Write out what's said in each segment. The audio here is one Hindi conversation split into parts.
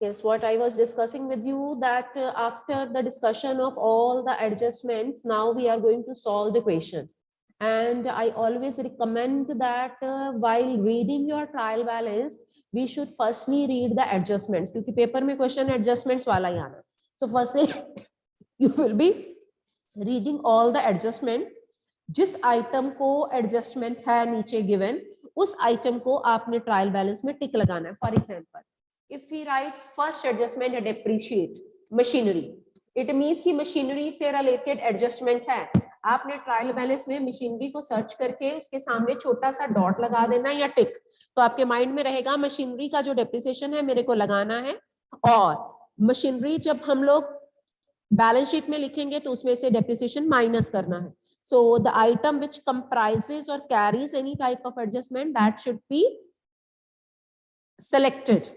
Yes, what I was discussing with you that after the discussion of all the adjustments, now we are going to solve the question. And I always recommend that while reading your trial balance, we should firstly read the adjustments, क्योंकि पेपर में क्वेश्चन adjustments वाला ही आना. So firstly, you will be reading all the adjustments. जिस आइटम को एडजस्टमेंट है नीचे गिवन, उस आइटम को आपने ट्रायल बैलेंस में टिक लगाना है. For example, if he writes first adjustment at depreciate machinery, it means कि मशीनरी से रिलेटेड एडजस्टमेंट है. आपने ट्रायल बैलेंस में मशीनरी को सर्च करके उसके सामने छोटा सा डॉट लगा देना या टिक, तो आपके माइंड में रहेगा मशीनरी का जो डेप्रिसिएशन है मेरे को लगाना है. और मशीनरी जब हम लोग बैलेंस शीट में लिखेंगे तो उसमें से डेप्रिसिएशन माइनस करना है. So the item which comprises or carries any type of adjustment, that should be selected,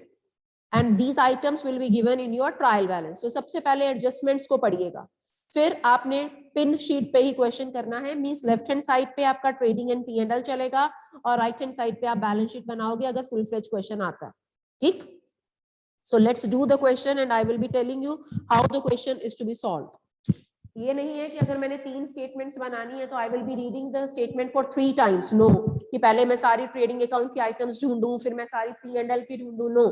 and these items will be given in your trial balance. So सबसे पहले adjustments को पढ़िएगा, फिर आपने पिन शीट पे ही क्वेश्चन करना है. मींस लेफ्ट हैंड साइड पे आपका ट्रेडिंग एंड P&L चलेगा और राइट हैंड साइड पे आप बैलेंस शीट बनाओगे अगर फुल फ्लेज क्वेश्चन आता है. ठीक. So let's do the question and I will be telling you how the question is to be solved. ये नहीं है कि अगर मैंने 3 स्टेटमेंट्स बनानी है तो I will be reading the statement for 3 times. No, कि पहले मैं सारी ट्रेडिंग अकाउंट की आइटम्स ढूंढूं फिर मैं सारी P&L की ढूंढूं. No,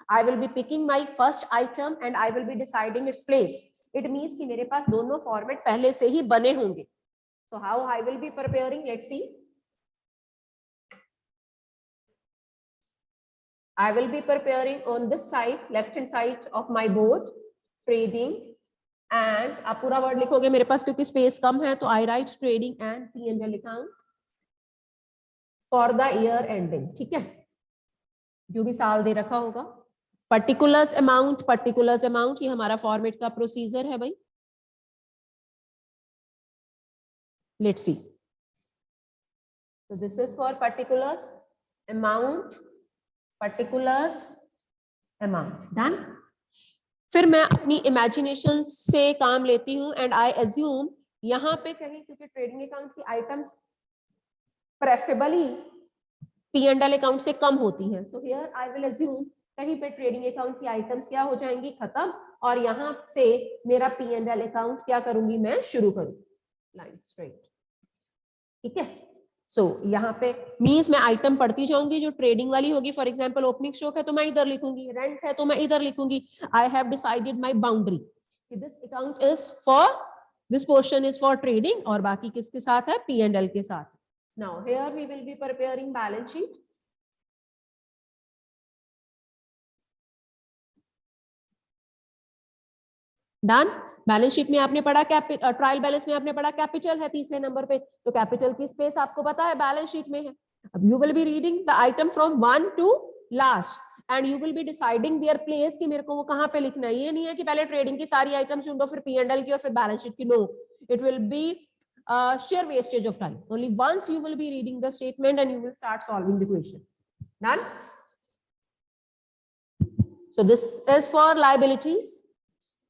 I will be picking my first item and I will be deciding its place. It means कि मेरे पास दोनों फॉर्मेट पहले से ही बने होंगे. So how I will be preparing, let's see. I will be preparing on this side, left hand side of my board, trading. And आप पूरा वर्ड लिखोगे मेरे पास क्योंकि स्पेस कम है, तो I write trading and P&L account for the year ending. ठीक है, जो भी साल दे रखा होगा. पर्टिकुलर्स अमाउंट ये हमारा फॉर्मेट का प्रोसीजर है भाई. Let's see. So this is for particulars amount. Done. फिर मैं अपनी इमेजिनेशन से काम लेती हूँ एंड आई एज्यूम यहाँ पे कहीं, क्योंकि ट्रेडिंग अकाउंट की आइटम्स प्रेफरेबली P&L अकाउंट से कम होती हैं. So here I will assume कहीं पे ट्रेडिंग अकाउंट की आइटम्स क्या हो जाएंगी, खत्म, और यहाँ से मेरा P&L अकाउंट क्या करूंगी, मैं शुरू करूंगी लाइन स्ट्रेट. ठीक है. सो यहाँ पे मींस मैं आइटम पढ़ती जाऊंगी जो ट्रेडिंग वाली होगी. फॉर एग्जांपल ओपनिंग स्टॉक है तो मैं इधर लिखूंगी, रेंट है तो मैं इधर लिखूंगी. I have decided my boundary, this account is for, this portion is for trading और बाकी किसके साथ है, P&L के साथ. Now here we will be preparing balance sheet. Done. Balance sheet में आपने पढ़ा ट्रायल बैलेंस में आपने पढ़ा कैपिटल है तीसरे नंबर पे, तो कैपिटल की स्पेस आपको पता है बैलेंस शीट में है. अब you will be reading the item from 1 to last and you will be deciding their place कि मेरे को वो कहां पे लिखना है. ये नहीं है कि पहले ट्रेडिंग की सारी आइटम्स ढूंढो फिर P&L की और फिर बैलेंस शीट की. No, it will be sheer wastage of time. Only once you will be reading the statement and you will start solving the question. Done. So this is for liabilities,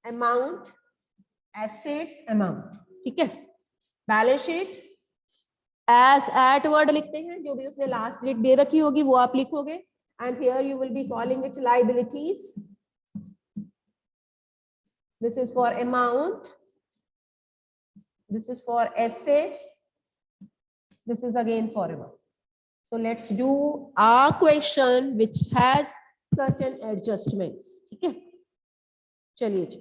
amount, assets, amount. ठीक है. Balance sheet as at word लिखते हैं, जो भी उसने लास्ट डेट दे रखी होगी वो आप लिखोगे. And here you will be calling it liabilities. This is for amount. This is for assets. This is again for amount. So let's do a question which has certain adjustments. ठीक है. चलिए जी.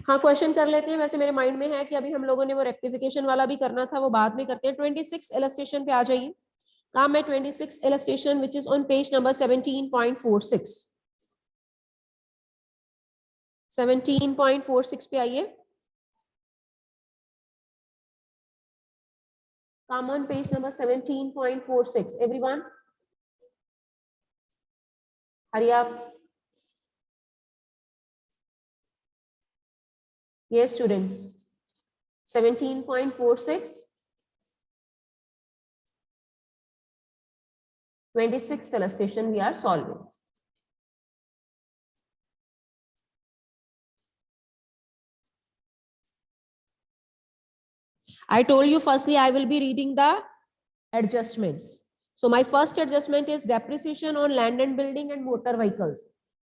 हाँ, क्वेश्चन कर लेते हैं. वैसे मेरे माइंड में है कि अभी हम लोगों ने वो रेक्टिफिकेशन वाला भी करना था, वो बाद में करते हैं. 26 इलस्ट्रेशन पे आ जाइए. काम है 26 illustration which is on page number 17.46. 17.46 पे आइए. Come on page number 17.46. Everyone, hurry up. Yes, students. 17.46. 26th illustration we are solving. I told you firstly I will be reading the adjustments. So my first adjustment is depreciation on land and building and motor vehicles.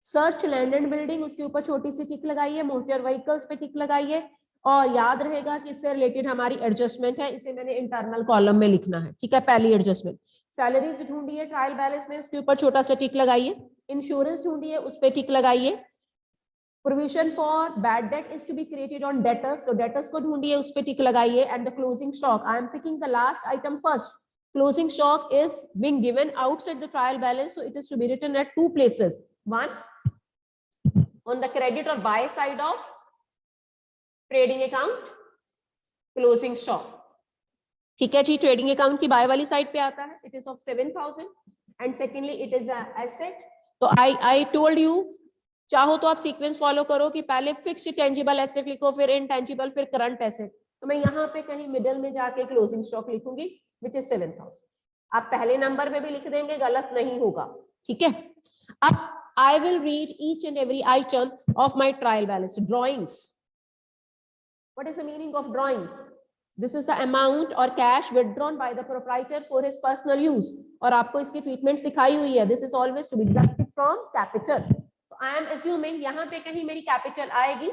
Search land and building, उसके ऊपर छोटी सी टिक लगाइए, मोटर व्हीकल्स पे टिक लगाइए, और याद रहेगा कि इससे रिलेटेड हमारी एडजस्टमेंट है, इसे मैंने इंटरनल कॉलम में लिखना है, ठीक है। पहली एडजस्टमेंट, सैलरीज ढूंढिए ट्रायल बैलेंस में, उसके ऊपर छोटा सा टिक लगाइए। इंश्योरेंस ढूंढिए, उस पर टिक लगाइए। Provision for bad debt is to be created on debtors, तो डेटर्स को ढूंढिए, उस पर टिक लगाइए। And the closing stock, I am picking the last item first. Closing stock is being given outside the trial balance, so it is to be written at two places. One, on the credit or buy side of trading account, closing stock. ठीक है जी, ट्रेडिंग अकाउंट की बाय वाली साइड पे आता है, it is of 7,000 and secondly it is an asset. तो I told you, चाहो तो आप सीक्वेंस फॉलो करो कि पहले फिक्स्ड टेंजिबल एसेट लिखो, फिर इनटेंजिबल, फिर करंट एसेट। तो मैं यहाँ पे कहीं मिडिल में जाके क्लोजिंग स्टॉक लिखूंगी which is 7,000. आप पहले नंबर में भी लिख देंगे, गलत नहीं होगा, ठीक है। अब I will read each and every item of my trial balance. Drawings. What is the meaning of drawings? This is the amount or cash withdrawn by the proprietor for his personal use. और आपको इसकी ट्रीटमेंट सिखाई हुई है। This is always to be deducted from capital. तो I am assuming यहाँ पे कहीं मेरी कैपिटल आएगी,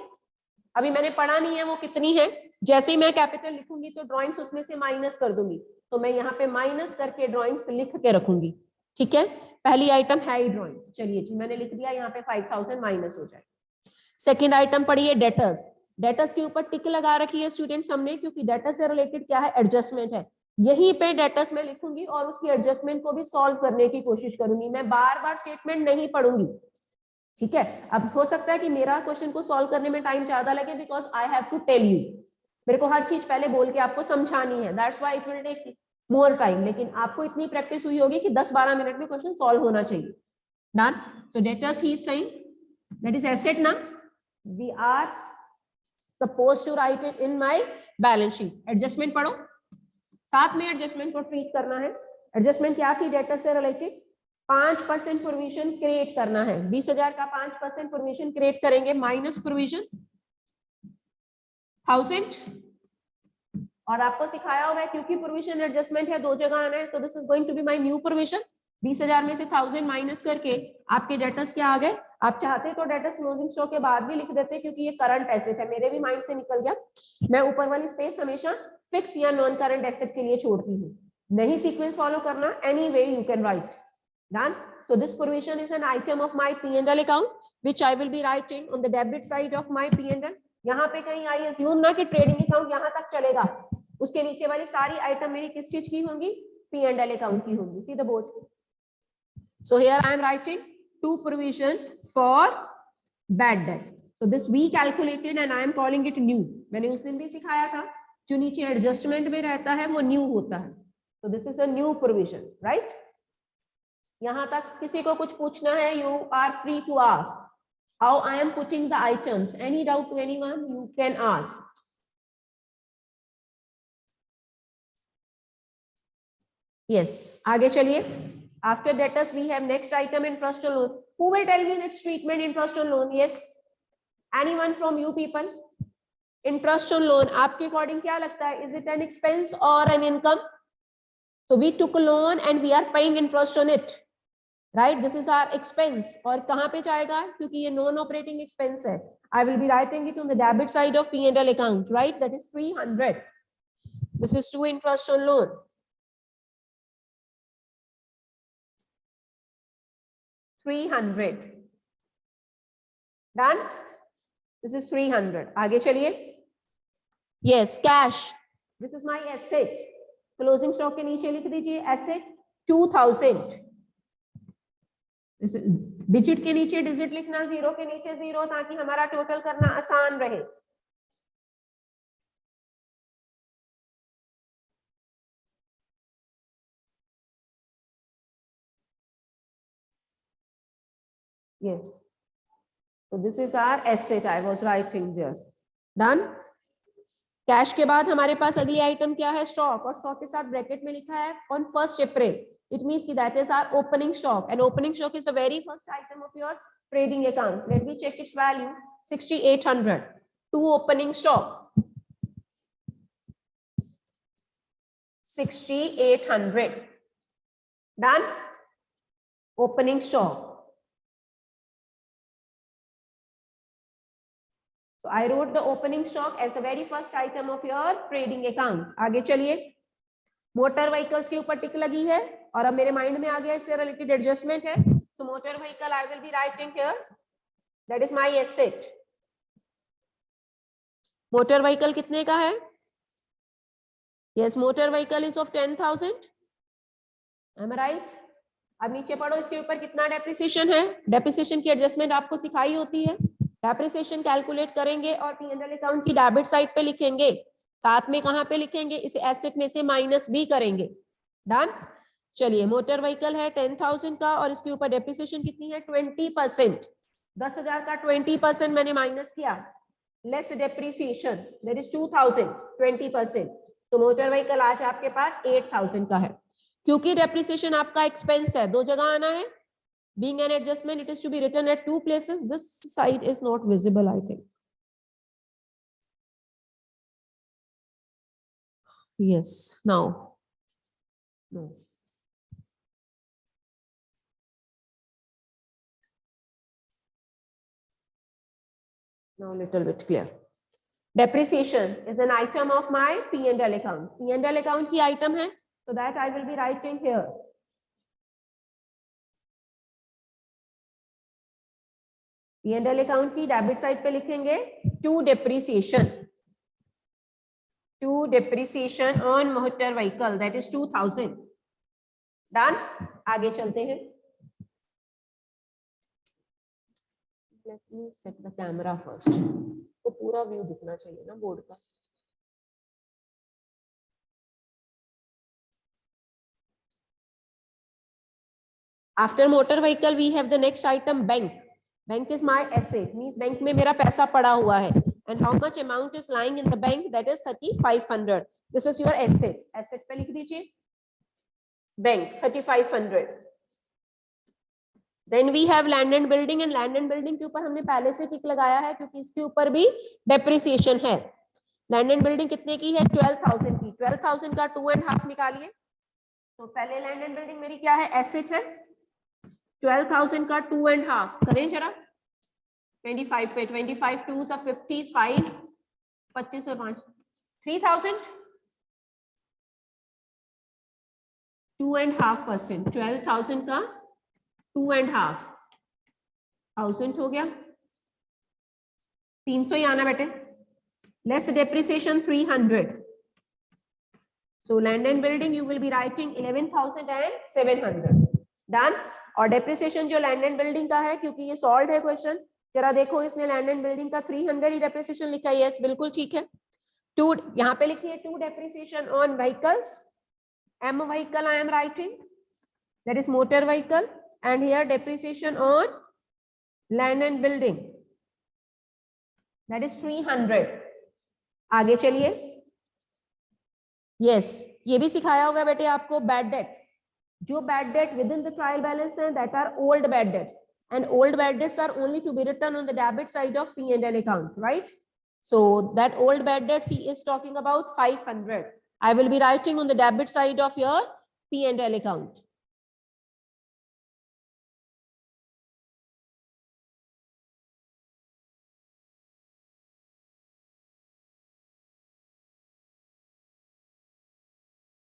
अभी मैंने पढ़ा नहीं है वो कितनी है। जैसे ही मैं कैपिटल लिखूंगी तो ड्राइंग्स उसमें से माइनस कर दूंगी, तो मैं यहाँ पे माइनस करके ड्राइंग्स लिख के रखूंगी, ठीक है। पहली आइटम है ही ड्राइंग्स, चलिए जी मैंने लिख दिया, यहाँ पे 5,000 माइनस हो जाए। सेकेंड आइटम पढ़िए डेटर्स। डेटर्स के ऊपर टिक लगा रखी है स्टूडेंट्स हमने, क्योंकि डेटर्स से रिलेटेड क्या है, एडजस्टमेंट है। यहीं पे डेटर्स में लिखूंगी और उसकी एडजस्टमेंट को भी सॉल्व करने की कोशिश करूंगी। मैं बार बार स्टेटमेंट नहीं पढ़ूंगी, ठीक है। अब हो सकता है कि मेरा क्वेश्चन को सॉल्व करने में टाइम ज्यादा लगे, because I have to tell you, मेरे को हर चीज पहले बोल के आपको समझानी है, that's why it will take more time. लेकिन आपको इतनी प्रैक्टिस हुई होगी कि 10-12 मिनट में क्वेश्चन सॉल्व होना चाहिए। Done. So debtors he is saying that is asset ना, we are supposed to write it in my balance sheet. Adjustment पढ़ो, साथ में एडजस्टमेंट को ट्रीट करना है। एडजस्टमेंट क्या थी, डेटर्स से रिलेटेड 5% प्रोविजन क्रिएट करना है। 20,000 का 5% प्रोविजन क्रिएट करेंगे, माइनस प्रोविजन 1000। और आपको सिखाया हुआ है क्योंकि प्रोविजन एडजस्टमेंट है, दो जगह आना है, तो this is going to be my new provision. 20,000 में से 1000 माइनस करके आपके डेटर्स क्या आ गए। आप चाहते तो डेटर्स क्लोजिंग स्टॉक के बाद भी लिख देते, क्योंकि ये करंट एसेट है, मेरे भी माइंड से निकल गया। मैं ऊपर वाली स्पेस हमेशा फिक्स या नॉन करंट एसेट के लिए छोड़ती हूँ। नहीं सीक्वेंस फॉलो करना, any way you can write. Done. So this provision is an item of my P&L account, which I will be writing on the debit side of my P&L. यहाँ पे कहीं आई assume ना कि ट्रेडिंग अकाउंट यहाँ तक चलेगा, उसके नीचे वाली सारी आइटम मेरी किस चीज की होंगी, P&L अकाउंट की होंगी। See the board. So here I am writing two provision for bad debt. So this we calculated and I am calling it new. मैंने उस दिन भी सिखाया था, जो नीचे एडजस्टमेंट में रहता है वो न्यू होता है। So this is a new provision, right? यहां तक किसी को कुछ पूछना है, you are free to ask how I am putting the items. Any doubt to anyone, you can ask. Yes, आगे चलिए। After debtors we have next item interest on loan. Who will tell me next treatment interest on loan? Yes, anyone from you people? Interest on loan आपके अकॉर्डिंग क्या लगता है, इज इट एन एक्सपेंस और an income? So we took loan and we are paying interest on it, right? This is our expense. और कहां पे जाएगा, क्योंकि ये नॉन ऑपरेटिंग एक्सपेंस है, I will be writing it on the debit side of P&L account, right? That is 300. This is to interest on loan. Done. This is 300। आगे चलिए। Yes, cash, this is my asset. Closing stock के नीचे लिख दीजिए एसेट 2000। डिजिट के नीचे डिजिट लिखना, जीरो के नीचे जीरो, ताकि हमारा टोटल करना आसान रहे। Yes. So this is our asset. I was writing there. Done. Cash के बाद हमारे पास अगली आइटम क्या है, स्टॉक। और स्टॉक के साथ ब्रैकेट में लिखा है ऑन 1 अप्रैल। इट मींस कि that is our opening stock, and opening stock is the very first item of your trading account. Let me check its value, 6800 to opening stock. 6800. Done. Opening stock. So I wrote the opening stock as the very first item of your trading account. आगे चलिए, मोटर व्हीकल्स के ऊपर टिक लगी है और अब मेरे माइंड में आ गया इससे रिलेटेड एडजस्टमेंट है. So motor vehicle I will be writing here. That is my asset. Motor vehicle कितने का है? Yes, motor vehicle is of 10,000. Am I right? अब नीचे पढ़ो, इसके ऊपर कितना डेप्रिसिएशन है. डेप्रिसिएशन की एडजस्टमेंट आपको सिखाई होती है. डेप्रिसिएशन कैलकुलेट करेंगे और P&L अकाउंट की डेबिट साइड पे लिखेंगे. साथ में कहां पे लिखेंगे? इसे एसेट में से माइनस भी करेंगे. डन. चलिए, मोटर व्हीकल है 10,000 का और इसके ऊपर डेप्रिसिएशन कितनी है? 20%. 10,000 का 20% मैंने माइनस किया. Less depreciation that is 2,000. 20%. तो मोटर व्हीकल आज आपके पास 8,000 का है. क्योंकि डेप्रिसिएशन आपका एक्सपेंस है, दो जगह आना है. Being an adjustment, it is to be written at two places. This side is not visible, I think. Yes, now. No. Now little bit clear. Depreciation is an item of my P&L account. P&L account की item है, so that I will be writing here. P&L account की डेबिट साइड पे लिखेंगे to depreciation on motor vehicle that is 2,000. Done. आगे चलते हैं. Let me set the camera first. तो पूरा व्यू दिखना चाहिए ना बोर्ड का. After motor vehicle we have the next item bank. Bank is my asset, means bank में मेरा पैसा पड़ा हुआ है. And how much amount is lying in the bank? That is 3,500. This is your asset. Asset पे लिख दीजिए bank 3,500. Then we have land and building, and land and building के ऊपर हमने पहले से टिक लगाया है क्योंकि इसके ऊपर भी डेप्रिसिएशन है. लैंड एंड बिल्डिंग कितने की है? 12,000 की. 12,000 का 2.5 निकालिए. तो पहले लैंड एंड बिल्डिंग मेरी क्या है? एसेट है. 12,000 का 2.5 करें जरा. 25 पे 25 2 सा 55, 25 और 5 3,000. 2.5%. 12,000 का 2.5,000 हो गया. 300 ही आना बेटे. Less depreciation 300. So land and building you will be writing 11,700. Done. और डेप्रिसिएशन जो लैंड एंड बिल्डिंग का है, क्योंकि ये सॉल्व है क्वेश्चन, जरा देखो इसने लैंड एंड बिल्डिंग का 300 ही डेप्रिसिएशन लिखा है. यस, बिल्कुल ठीक है. टू यहाँ पे लिखिए to depreciation on vehicles. M vehicle I am writing that is motor vehicle, and here depreciation on land and building that is 300. आगे चलिए. यस, ये भी सिखाया होगा बेटे आपको. बैड डेट, जो bad debt within the trial balance है that are old bad debts, and old bad debts are only to be written on the debit side of P&L account, right? So that old bad debts he is talking about 500. I will be writing on the debit side of your P&L account.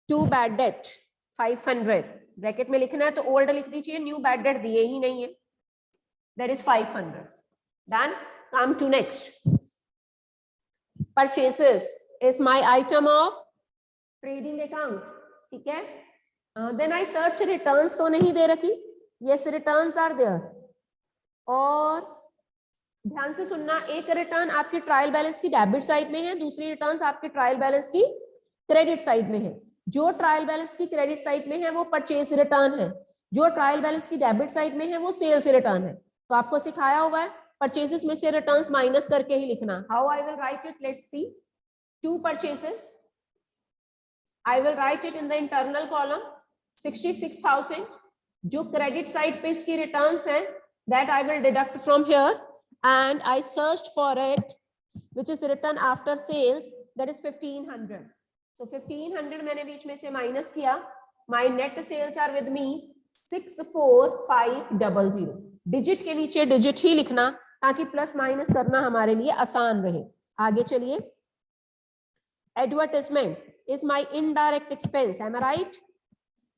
To bad debt 500 bracket में लिखना है तो ओल्ड लिख दीजिए. न्यू बैड डेट दिए ही नहीं है. That is 500. Done. Come to next. Purchases is my item of trading account. ठीक है. Then I search returns तो नहीं दे रखी. Yes, returns are there. और ध्यान से सुनना, एक रिटर्न आपके ट्रायल बैलेंस की डेबिट साइड में है, दूसरी रिटर्न्स आपके ट्रायल बैलेंस की क्रेडिट साइड में है. जो ट्रायल बैलेंस की क्रेडिट साइड में है वो परचेज रिटर्न है, जो ट्रायल बैलेंस की डेबिट साइड में है वो सेल्स रिटर्न है. तो आपको सिखाया हुआ है परचेजेस में से रिटर्न्स माइनस करके ही लिखना. How I will write it? Let's see. To purchases I will write it in the internal column 66,000. जो क्रेडिट साइड पे इसकी रिटर्न्स है that I will deduct from here, and I search for it which is return after sales that is 1,500. तो 1500 मैंने बीच में से माइनस किया, my net sales are with me 64500। Digit के नीचे डिजिट ही लिखना ताकि प्लस माइनस करना हमारे लिए आसान रहे। आगे चलिए, advertisement is my indirect expense, am I right?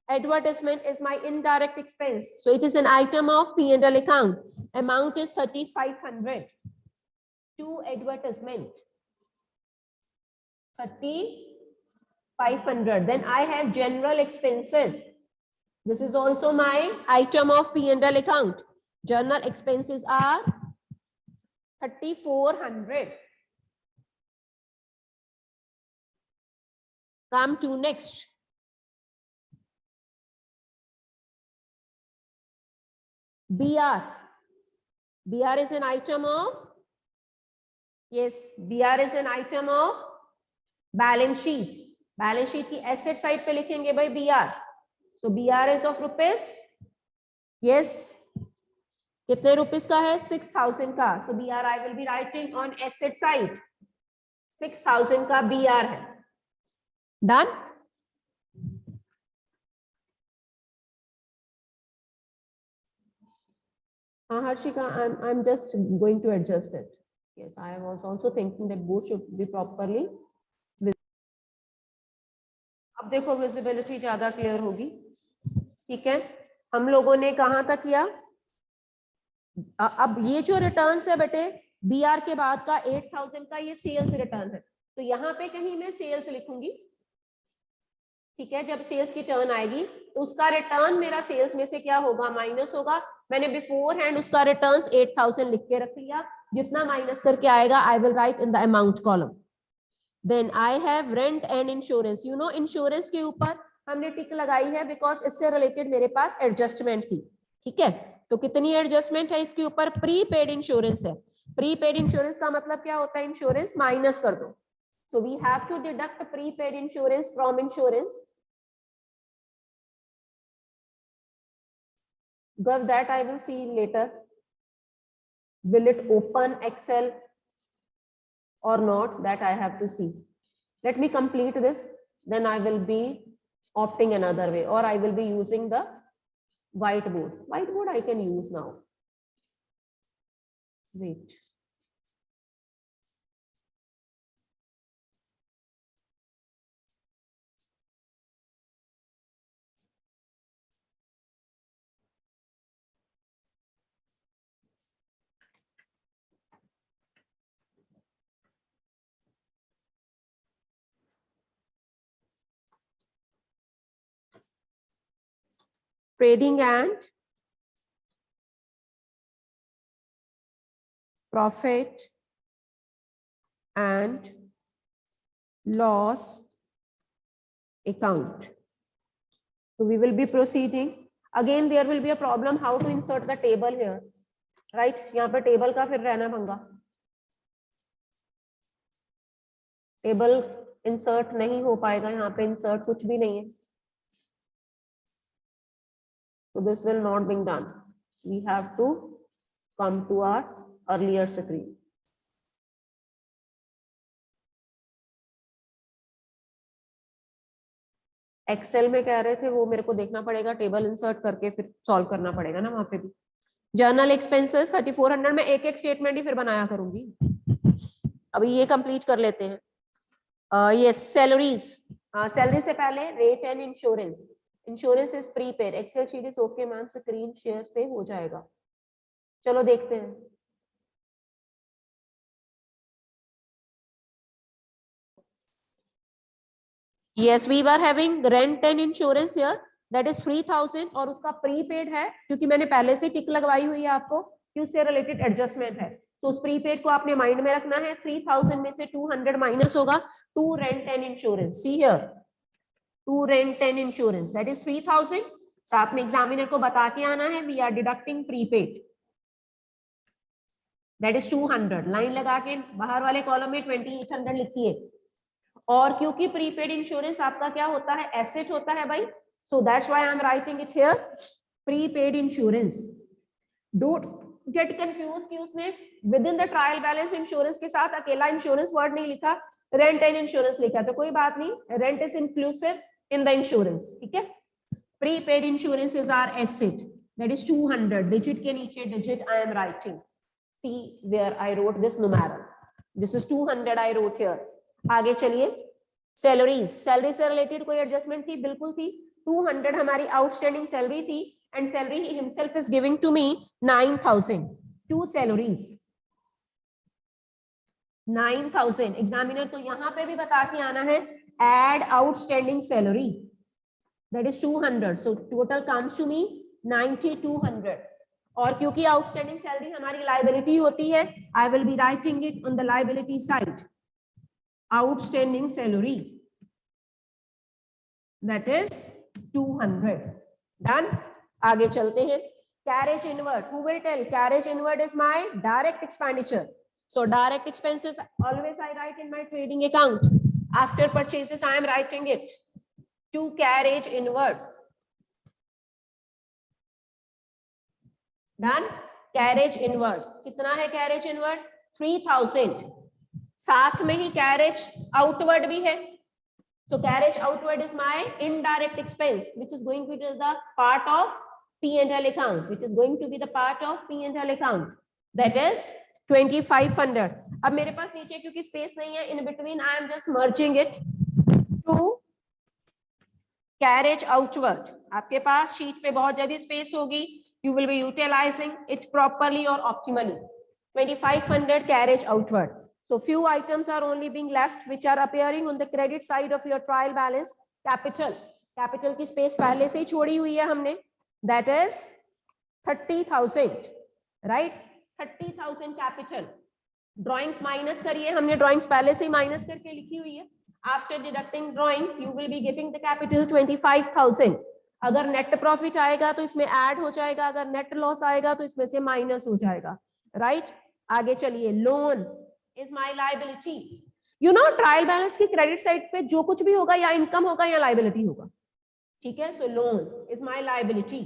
Advertisement is my indirect expense, so it is an item of P&L account. Amount is 3500 to advertisement, 3500. Then I have general expenses. This is also my item of P&L account. General expenses are 3400. Come to next. BR. BR is an item of, yes, BR is an item of balance sheet. Balance sheet की asset side पे लिखेंगे भाई BR. So BR is of rupees, yes, कितने रुपीस का है? 6000 का. So BR I will be writing on asset side. 6000 का BR है. Done? Harshika, I'm just going to adjust it. Yes, I was also thinking that both should be properly visible. अब देखो विजिबिलिटी ज्यादा क्लियर होगी, ठीक है? हम लोगों ने कहां तक किया? अब ये जो रिटर्न्स है बेटे, बीआर के बाद का 8000 का ये सेल्स रिटर्न है, तो यहाँ पे कहीं मैं सेल्स लिखूंगी, ठीक है? जब सेल्स की टर्न आएगी तो उसका रिटर्न मेरा सेल्स में से क्या होगा? माइनस होगा। मैंने बिफोर हैंड उसका रिटर्न्स 8000 लिख के रख लिया, जितना माइनस करके आएगा I will write in the amount column. Then I have rent and insurance. You know insurance के ऊपर हमने टिक लगाई है बिकॉज इससे रिलेटेड मेरे पास एडजस्टमेंट थी, ठीक है? तो कितनी एडजस्टमेंट है इसके ऊपर? प्री पेड इंश्योरेंस है। प्री पेड इंश्योरेंस का मतलब क्या होता है? इंश्योरेंस माइनस कर दो। So we have to deduct prepaid insurance from insurance. But that I will see later. Will it open Excel or not? That I have to see. Let me complete this. Then I will be opting another way, or I will be using the whiteboard. Whiteboard I can use now. Wait. Trading and profit and loss account. So we will be proceeding. Again, there will be a problem how to insert the table here, right? यहाँ पे table का फिर रहना भंगा. Table insert नहीं हो पाएगा, यहाँ पे insert कुछ भी नहीं है. So this will not be done. We have to come to our earlier screen. Excel में कह रहे थे वो मेरे को देखना पड़ेगा, टेबल इंसर्ट करके फिर सॉल्व करना पड़ेगा ना वहां पे भी। जर्नल एक्सपेंसेस 3400 में एक एक स्टेटमेंट ही फिर बनाया करूंगी। अभी ये कंप्लीट कर लेते हैं। ये सैलरीज, सैलरी से पहले rent and insurance. Insurance is prepaid. Excel sheet is okay ma'am, screen share से हो जाएगा। चलो देखते हैं। Yes, we were having rent and insurance here, that is 3000 और उसका प्रीपेड है क्योंकि मैंने पहले से टिक लगवाई हुई है आपको कि उससे रिलेटेड एडजस्टमेंट है। तो उस प्रीपेड को आपने माइंड में रखना है। 3000 में से 200 माइनस होगा to rent and insurance. See here, to rent and insurance that is 3000। साथ में एग्जामिनर को बता के आना है we are deducting prepaid, that is 200। Line लगा के बाहर वाले कॉलम में 2800 लिखिए। और क्योंकि प्रीपेड इंश्योरेंस आपका क्या होता है? एसेट होता है भाई। So that's why I am writing it here prepaid insurance. Don't get confuse कि उसने with in the trial balance insurance के साथ अकेला इंश्योरेंस वर्ड नहीं लिखा। रेंट एंड इंश्योरेंस लिखा तो कोई बात नहीं, rent is inclusive in the insurance, ठीक है। Prepaid insurances are asset, that is 200, digit के नीचे digit I am writing, see where I wrote this numeral, this is 200 I wrote here. आगे चलिए, सैलरीज, सैलरी से रिलेटेड कोई एडजस्टमेंट थी? बिल्कुल थी, 200 हमारी आउटस्टैंडिंग सैलरी थी एंड सैलरी ही himself is giving to me 9000, to salaries 9000। Examiner को यहां पे भी बता के आना है, add outstanding salary that is 200, so total comes to me 9200। और क्योंकि आउटस्टैंडिंग सैलरी हमारी लायबिलिटी होती है, I will be writing it on the liability side, outstanding salary that is 200। Done. आगे चलते हैं, carriage inward, who will tell? Carriage inward is my direct expenditure, so direct expenses always I write in my trading account. After purchases I am writing it to carriage inward. Done. Carriage inward कितना है? Carriage inward 3000, साथ में ही carriage outward भी है, so carriage outward is my indirect expense which is going to be the part of P&L account, which is going to be the part of P&L account, that is 2500। अब मेरे पास नीचे क्योंकि स्पेस नहीं है, in between I am just merging it to carriage outward। आपके पास शीट पे बहुत ज्यादा स्पेस होगी, you will be utilizing it properly or optimally। 2500 carriage outward, so few items are only being left which are appearing on the credit side of your trial balance। capital की स्पेस पहले से ही छोड़ी हुई है हमने, that is 30,000, right? 30,000 capital। Drawings minus करिए, हमने ड्राइंग्स पहले से ही माइनस करके लिखी हुई है। After deducting drawings you will be getting the capital 25,000। अगर नेट प्रॉफिट आएगा तो इसमें ऐड हो जाएगा, अगर नेट लॉस आएगा तो इसमें से माइनस हो जाएगा, राइट? आगे चलिए, loan is my liability. You know trial balance की क्रेडिट साइड पे जो कुछ भी होगा या इनकम होगा या लाइबिलिटी होगा, ठीक है? सो लोन इज माई लाइबिलिटी।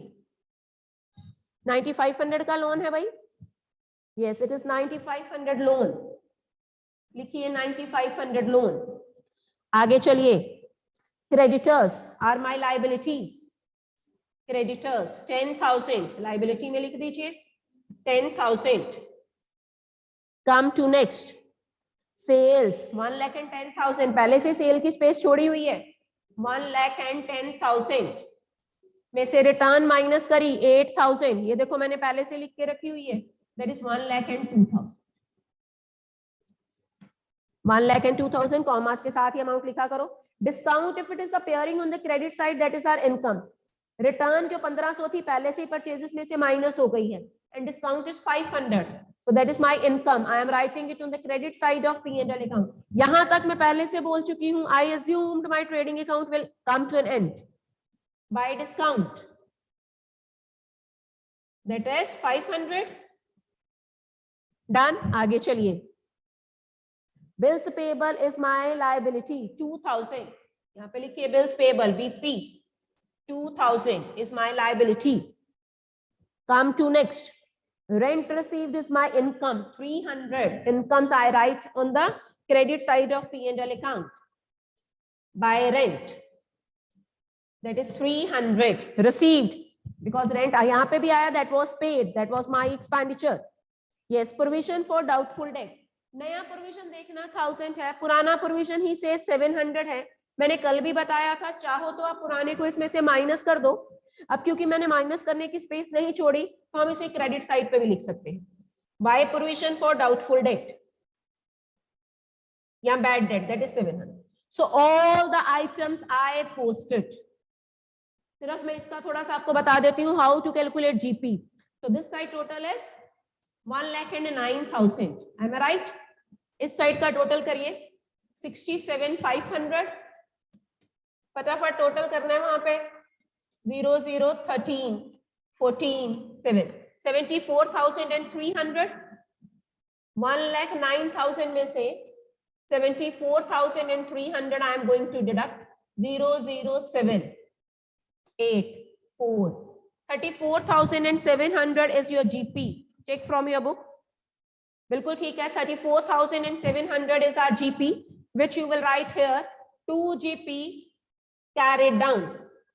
9500 का लोन है भाई, यस इट इज 9500 लोन, लिखिए 9500 लोन। आगे चलिए, creditors are my liabilities, creditors 10,000 liability में लिख दीजिए 10,000। कम टू नेक्स्ट, सेल्स 1,10,000, पहले से सेल की स्पेस छोड़ी हुई है, 1,10,000 में से रिटर्न माइनस करी 8,000, ये देखो मैंने पहले से लिख के रखी हुई है, दैट इज 1,02,000। 1,02,000 कॉमास के साथ ही अमाउंट लिखा करो। Discount if it is appearing on the credit side that is our income. Return जो 1500 थी पहले से ही परचेजेस में से माइनस हो गई है and discount is 500, so that is my income, I am writing it on the credit side of P&L account। यहां तक मैं पहले से बोल चुकी हूं, I assumed my trading account will come to an end by discount, that is 500। Done. आगे चलिए, bills payable is my liability 2,000, यहाँ पे लिखिए bills payable BP 2,000 is my liability। come to next, rent received is my income 300, incomes I write on the credit side of P&L account by rent, that is 300 received because rent यहाँ पे भी आया, that was paid, that was my expenditure। yes, provision for doubtful debt, नया प्रोविजन देखना 1000 है, पुराना प्रोविजन ही से 700 है। मैंने कल भी बताया था, चाहो तो आप पुराने को इसमें से माइनस कर दो। अब क्योंकि मैंने माइनस करने की स्पेस नहीं छोड़ी तो हम इसे क्रेडिट साइड पे भी लिख सकते हैं, by provision for doubtful debt या bad debt, that is 700। So all the items I posted. सिर्फ मैं इसका थोड़ा सा आपको बता देती हूँ हाउ टू कैलकुलेट जीपी। तो this side total is 1,09,000, am I right? इस साइड का टोटल करिए 67,500, फटाफट टोटल करना है वहां पे 0 0 13 14 7 74,300। 1,09,000 में से 74,300 I am going to deduct 00784। 34,700 is your GP, check from your book। बिल्कुल ठीक है, 34,700 is our GP which you will write here 2GP carried down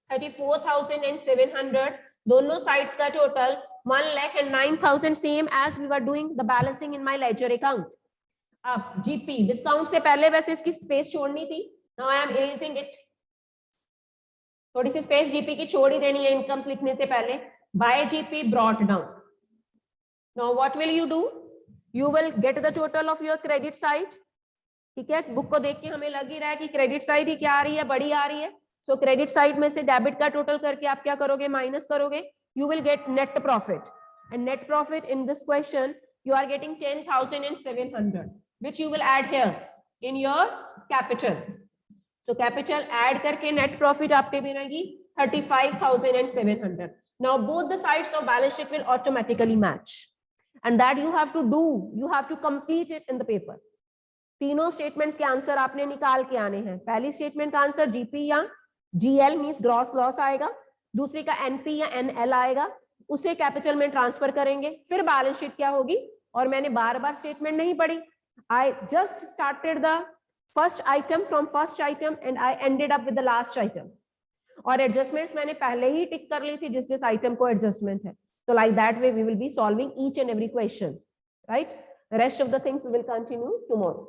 34,700, दोनों sides का total 1,09,000, same as we were doing the balancing in my ledger account. अब GP discount से पहले वैसे इसकी space छोड़नी थी, now I am erasing it. थोड़ी सी space GP की छोड़ ही देनी है incomes लिखने से पहले. By GP brought down. Now what will you do? You will get the total of your credit side. ठीक है, बुक को देख के हमें लग ही रहा है कि क्रेडिट साइड ही क्या आ रही है, बड़ी आ रही है. सो क्रेडिट साइड में से डेबिट का टोटल करके आप क्या करोगे, माइनस करोगे. You will get net profit, and net profit in this question you are getting 10,700, which you will add here in your capital. तो कैपिटल ऐड करके नेट प्रॉफिट आपके बनेगी 35,700. Now both the sides of balance sheet will automatically match, and that you have to do, you have to complete it in the paper. तीनों स्टेटमेंट्स के आंसर आपने निकाल के आने हैं. पहली स्टेटमेंट का आंसर जीपी या जीएल मींस ग्रॉस लॉस आएगा, दूसरी का एनपी या एनएल आएगा, उसे कैपिटल में ट्रांसफर करेंगे, फिर बैलेंस शीट क्या होगी. और मैंने बार बार स्टेटमेंट नहीं पढ़ी, I just started the first item from first item and I ended up with the last item. और एडजस्टमेंट्स मैंने पहले ही टिक कर ली थी जिस जिस आइटम को एडजस्टमेंट है. तो like that way we will be solving each and every question, right. The rest of the things we will continue tomorrow.